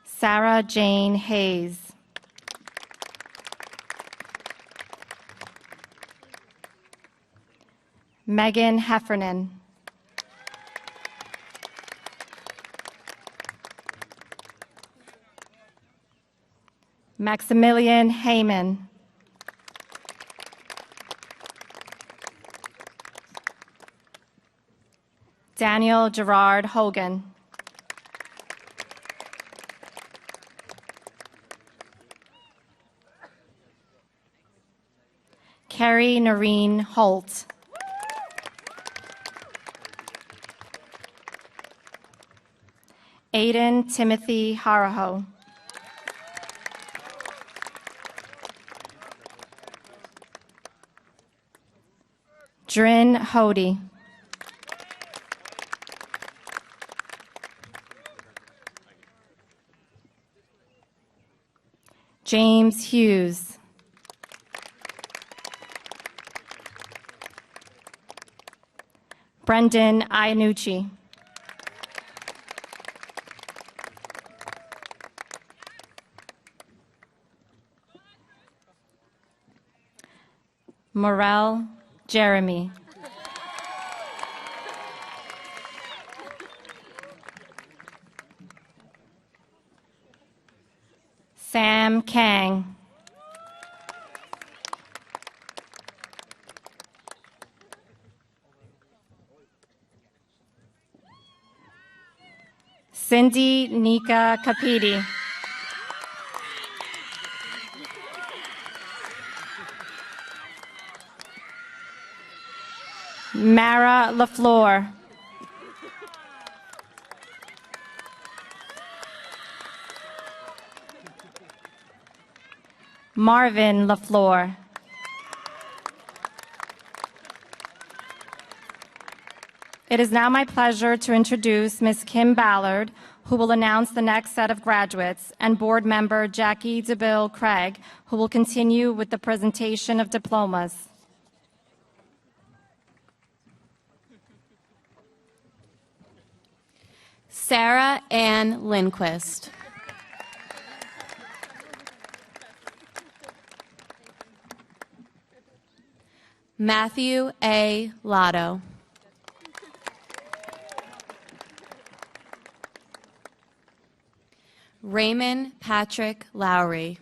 Sarah Jane Hayes. Megan Heffernan. Maximilian Heyman. Daniel Gerard Hogan. Carrie Noreen Holt. Aiden Timothy Haraho. Drin Hody. James Hughes. Brendan Iannucci. Morel Jeremy. Sam Kang. Cindy Nika Capiti. Mara LaFleur. Marvin LaFleur. It is now my pleasure to introduce Ms. Kim Ballard, who will announce the next set of graduates, and board member Jackie DeBille Craig, who will continue with the presentation of diplomas. Sarah Ann Lindquist. Matthew A. Lotto. Raymond Patrick Lowry.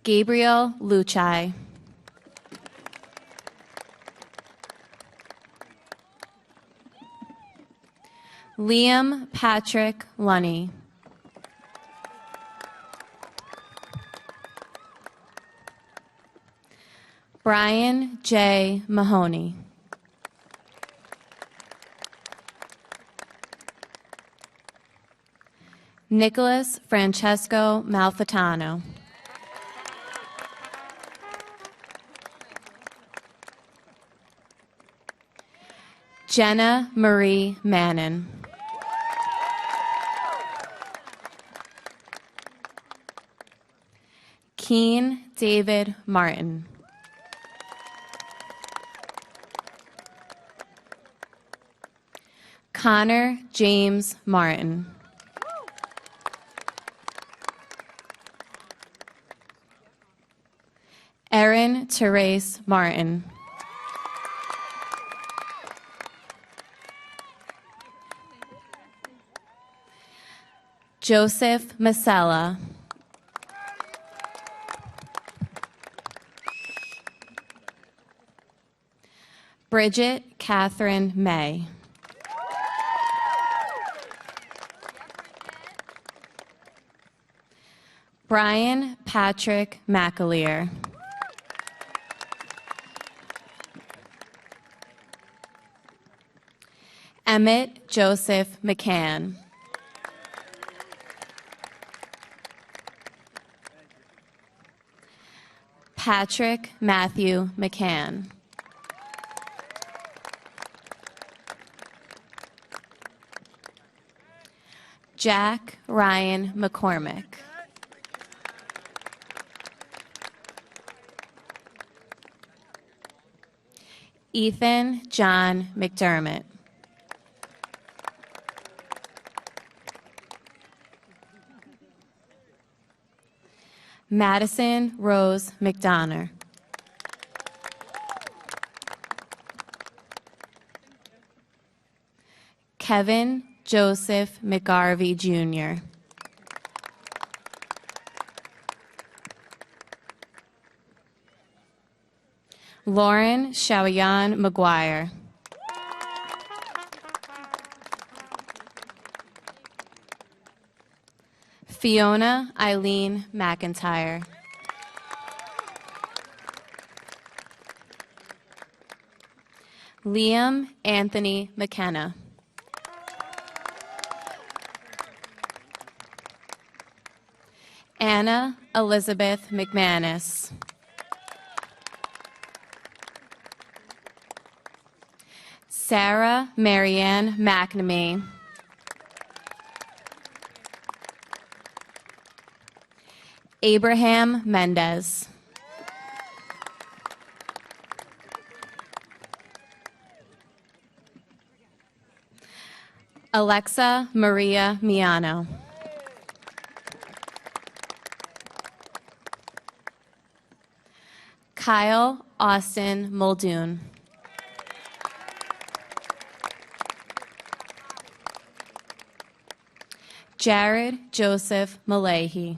Gabriel Luchai. Liam Patrick Lunny. Brian J. Mahoney. Nicholas Francesco Malfitano. Jenna Marie Mannon. Keen David Martin. Connor James Martin. Erin Therese Martin. Joseph Masella. Bridget Catherine May. Brian Patrick McAleer. Emmett Joseph McCann. Patrick Matthew McCann. Jack Ryan McCormick. Ethan John McDermott. Madison Rose McDonough. Kevin Joseph McGarvey Jr. Lauren Shawayan McGuire. Fiona Eileen McIntyre. Liam Anthony McKenna. Anna Elizabeth McManus. Sarah Marianne McNamee. Abraham Mendez. Alexa Maria Miano. Kyle Austin Muldoon. Jared Joseph Malahi.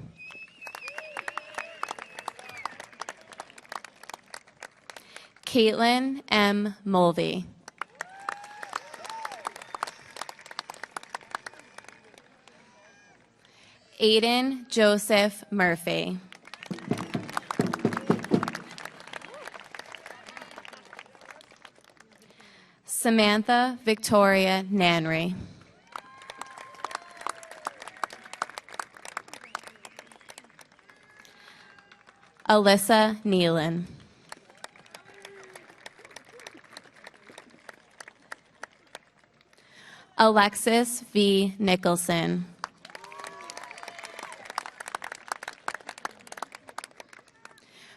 Caitlin M. Mulvey. Aiden Joseph Murphy. Samantha Victoria Nanry. Alyssa Nealon. Alexis V. Nicholson.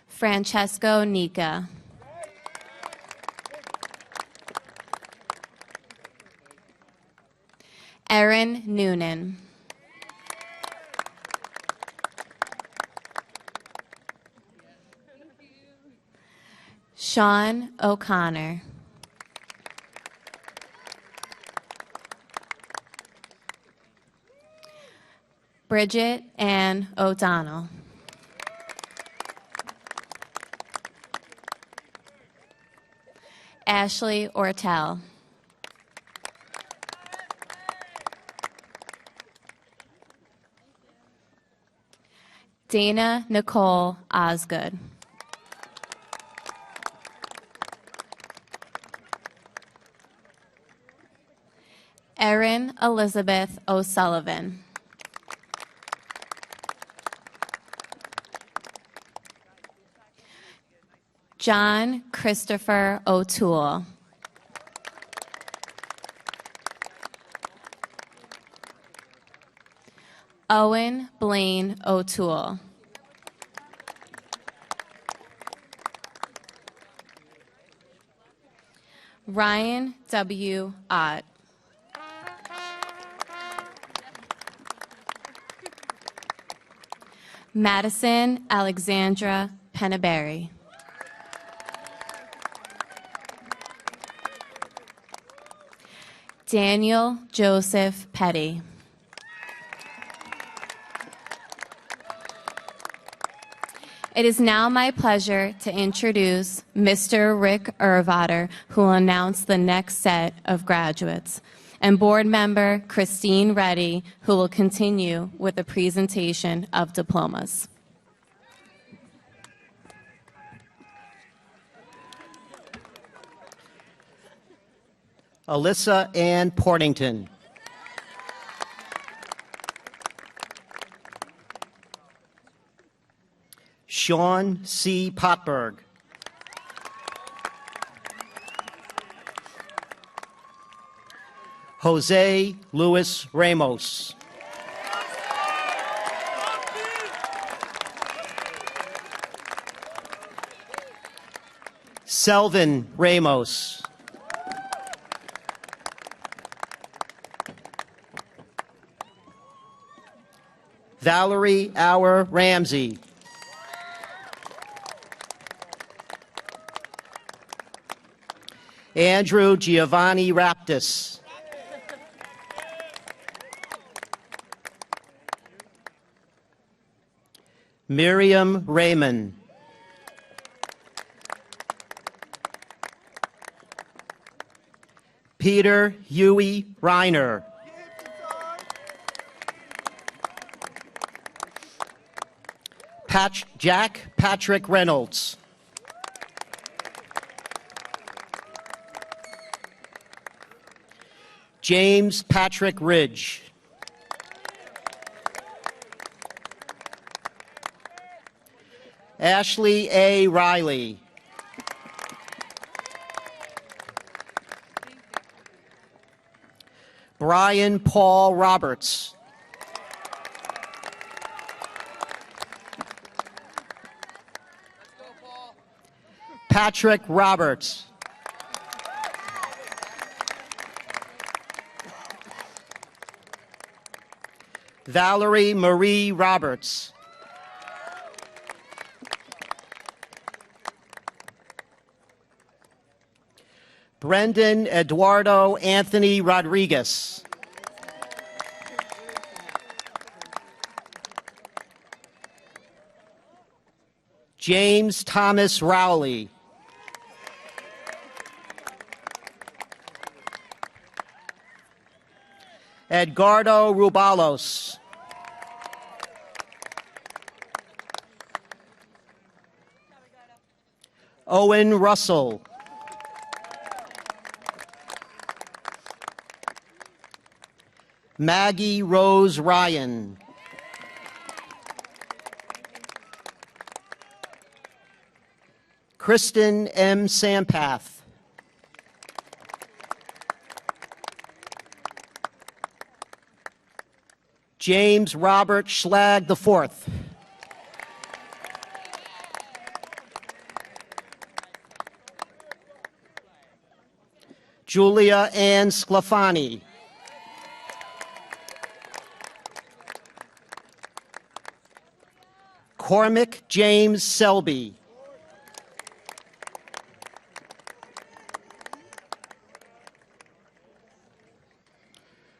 Francesco Nica. Erin Noonan. Sean O'Connor. Bridget Ann O'Donnell. Ashley Ortel. Dana Nicole Osgood. Erin Elizabeth O'Sullivan. John Christopher O'Toole. Owen Blaine O'Toole. Ryan W. Ott. Madison Alexandra Penneberry. Daniel Joseph Petty. It is now my pleasure to introduce Mr. Rick Ervater, who will announce the next set of graduates, and board member Christine Reddy, who will continue with the presentation of diplomas. Alyssa Ann Portington. Sean C. Potberg. Jose Luis Ramos. Selvin Ramos. Valerie Auer Ramsey. Andrew Giovanni Raptis. Miriam Raymond. Peter Huey Reiner. Jack Patrick Reynolds. James Patrick Ridge. Ashley A. Riley. Brian Paul Roberts. Patrick Roberts. Valerie Marie Roberts. Brendan Eduardo Anthony Rodriguez. James Thomas Rowley. Edgardo Rubalos. Owen Russell. Maggie Rose Ryan. Kristen M. Sampath. James Robert Schlag IV. Julia Ann Sclafani. Cormac James Selby.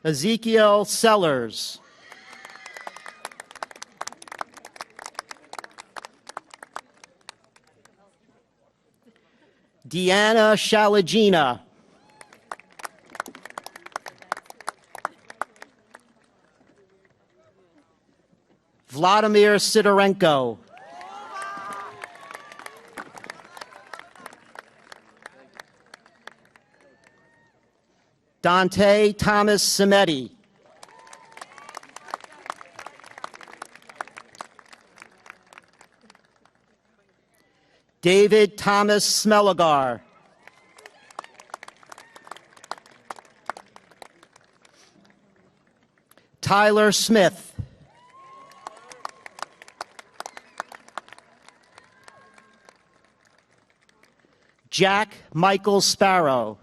Ezekiel Sellers. Deanna Shalagina. Vladimir Sidorenko. Dante Thomas Simetti. David Thomas Smelagar. Tyler Smith. Jack Michael Sparrow.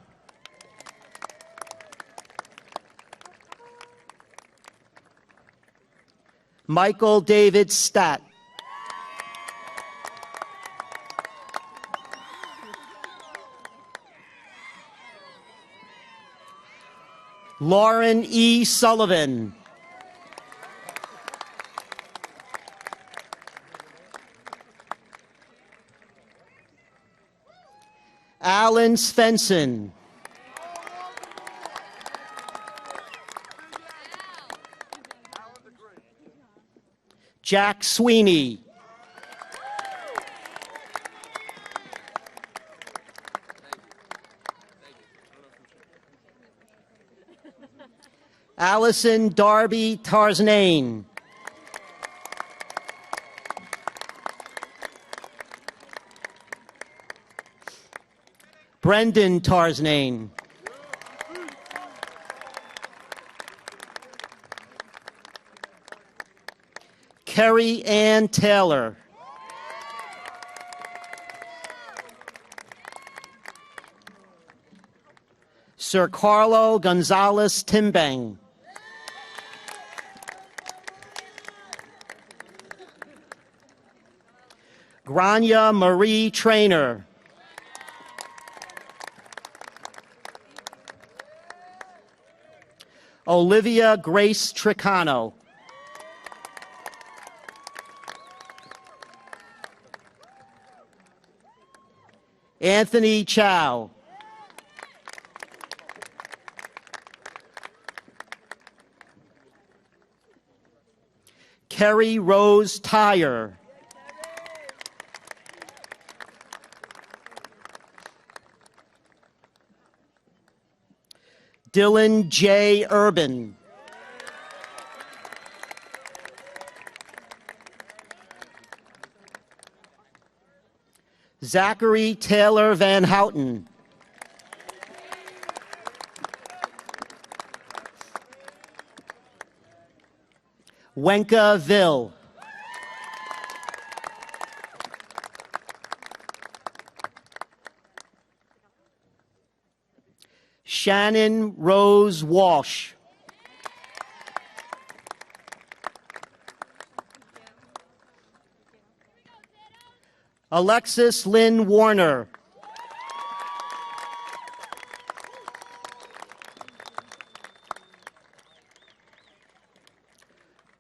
Michael David Stat. Lauren E. Sullivan. Alan Svensson. Jack Sweeney. Allison Darby Tarzanane. Brendan Tarzanane. Kerry Ann Taylor. Sir Carlo Gonzalez Timbang. Grania Marie Trainer. Olivia Grace Tricano. Anthony Chow. Kerry Rose Tyre. Dylan J. Urban. Zachary Taylor Van Houten. Wenka Ville. Shannon Rose Walsh. Alexis Lynn Warner.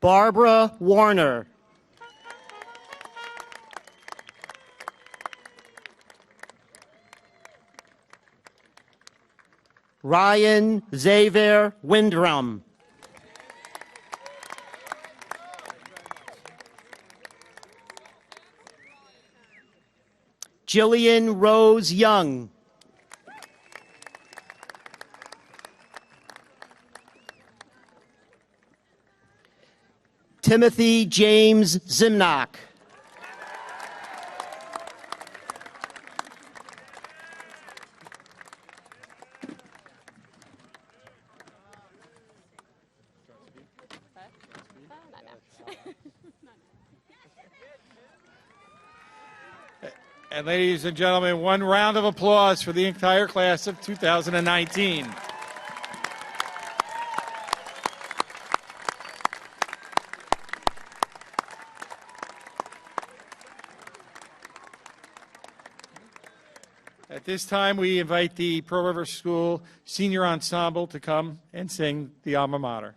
Barbara Warner. Ryan Xavier Windrum. Jillian Rose Young. Timothy James Zimnock. And ladies and gentlemen, one round of applause for the entire class of 2019. At this time, we invite the Pearl River School Senior Ensemble to come and sing the alma mater.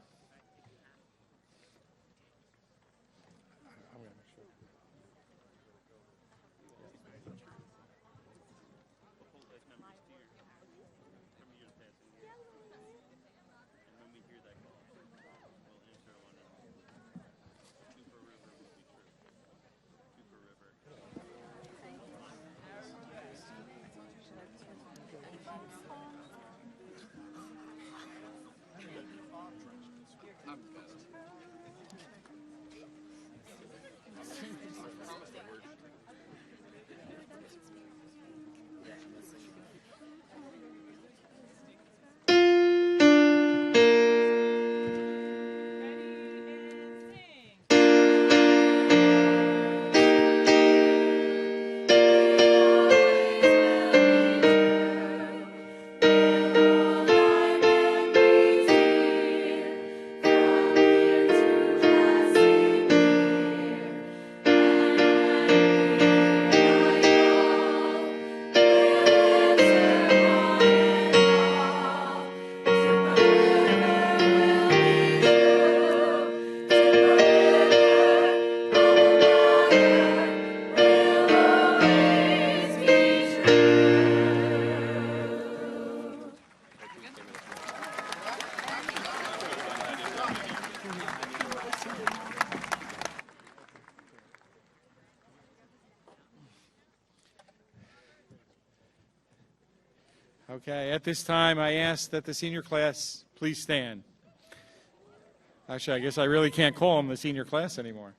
Okay, at this time, I ask that the senior class please stand. Actually, I guess I really can't call them the senior class anymore.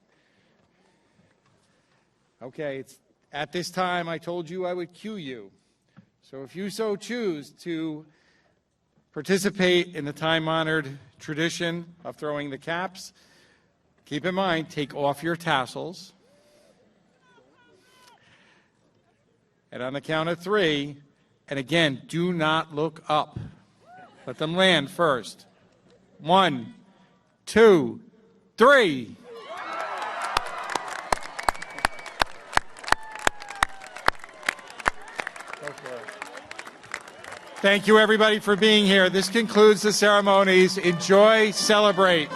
Okay, at this time, I told you I would cue you. So if you so choose to participate in the time-honored tradition of throwing the caps, keep in mind, take off your tassels. And on the count of three, and again, do not look up. Let them land first. 1, 2, 3. Thank you, everybody, for being here. This concludes the ceremonies. Enjoy, celebrate.